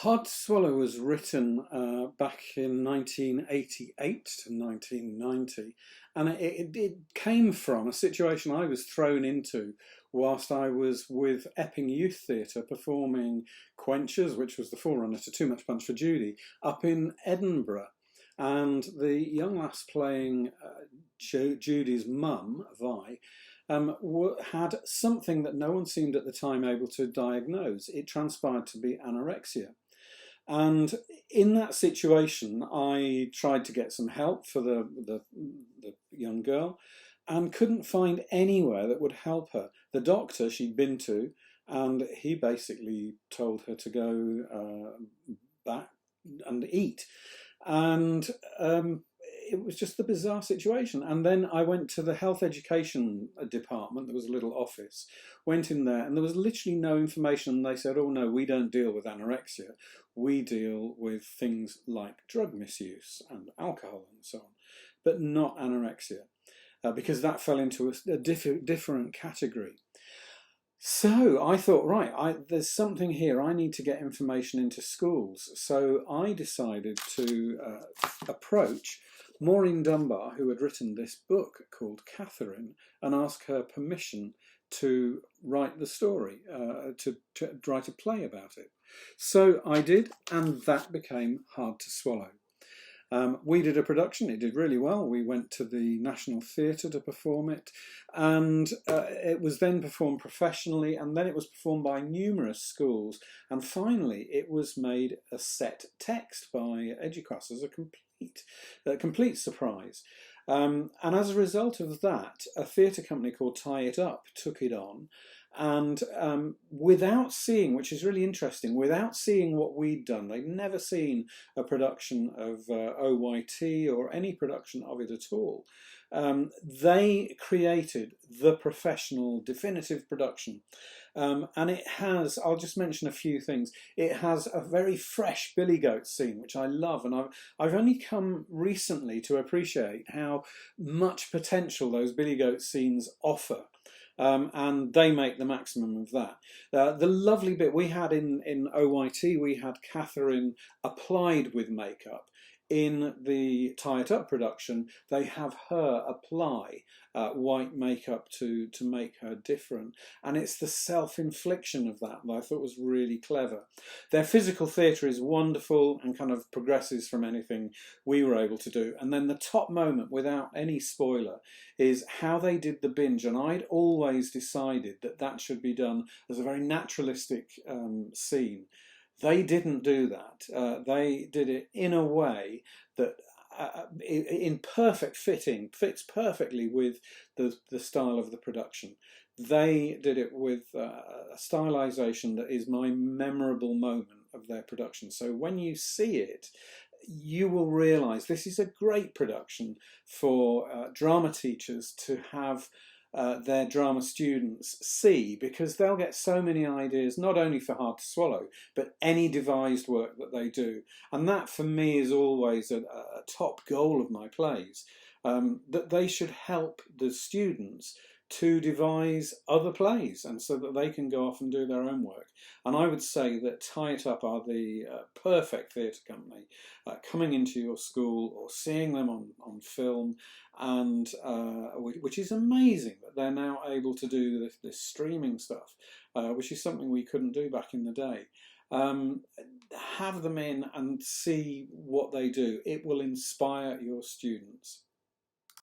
Hard to Swallow was written back in 1988 to 1990, and it came from a situation I was thrown into whilst I was with Epping Youth Theatre performing Quenchers, which was the forerunner to Too Much Punch for Judy, up in Edinburgh. And the young lass playing Judy's mum, Vi, had something that no one seemed at the time able to diagnose. It transpired to be anorexia. And in that situation, I tried to get some help for the young girl and couldn't find anywhere that would help her. The doctor she'd been to, and he basically told her to go back and eat. And it was just the bizarre situation. And then I went to the health education department. There was a little office. Went in there, and there was literally no information. And they said, "Oh no, we don't deal with anorexia. We deal with things like drug misuse and alcohol and so on, but not anorexia, because that fell into a different category." So I thought, right, there's something here. I need to get information into schools. So I decided to approach Maureen Dunbar, who had written this book called Catherine, and ask her permission to write the story, to write a play about it. So I did, and that became Hard to Swallow. We did a production, it did really well. We went to the National Theatre to perform it, and it was then performed professionally, and then it was performed by numerous schools, and finally it was made a set text by Educast as a complete surprise. And as a result of that, a theatre company called TiE took it on, and without seeing, which is really interesting, without seeing what we'd done, they'd never seen a production of OYT or any production of it at all. They created the professional, definitive production. And it has, I'll just mention a few things. It has a very fresh billy goat scene, which I love, and I've only come recently to appreciate how much potential those billy goat scenes offer. And they make the maximum of that. The lovely bit we had in OYT, we had Catherine applied with makeup. In the Tie It Up production, they have her apply white makeup to make her different. And it's the self-infliction of that I thought was really clever. Their physical theatre is wonderful and kind of progresses from anything we were able to do. And then the top moment, without any spoiler, is how they did the binge. And I'd always decided that that should be done as a very naturalistic scene. They didn't do that. They did it in a way that in perfect fits perfectly with the style of the production. They did it with a stylization that is my memorable moment of their production. So when you see it, you will realise this is a great production for drama teachers to have their drama students see, because they'll get so many ideas, not only for Hard to Swallow, but any devised work that they do. And that for me is always a top goal of my plays, that they should help the students to devise other plays, and so that they can go off and do their own work. And I would say that Tie It Up are the perfect theatre company, coming into your school or seeing them on film, and which is amazing that they're now able to do this streaming stuff, which is something we couldn't do back in the day. Have them in and see what they do. It will inspire your students.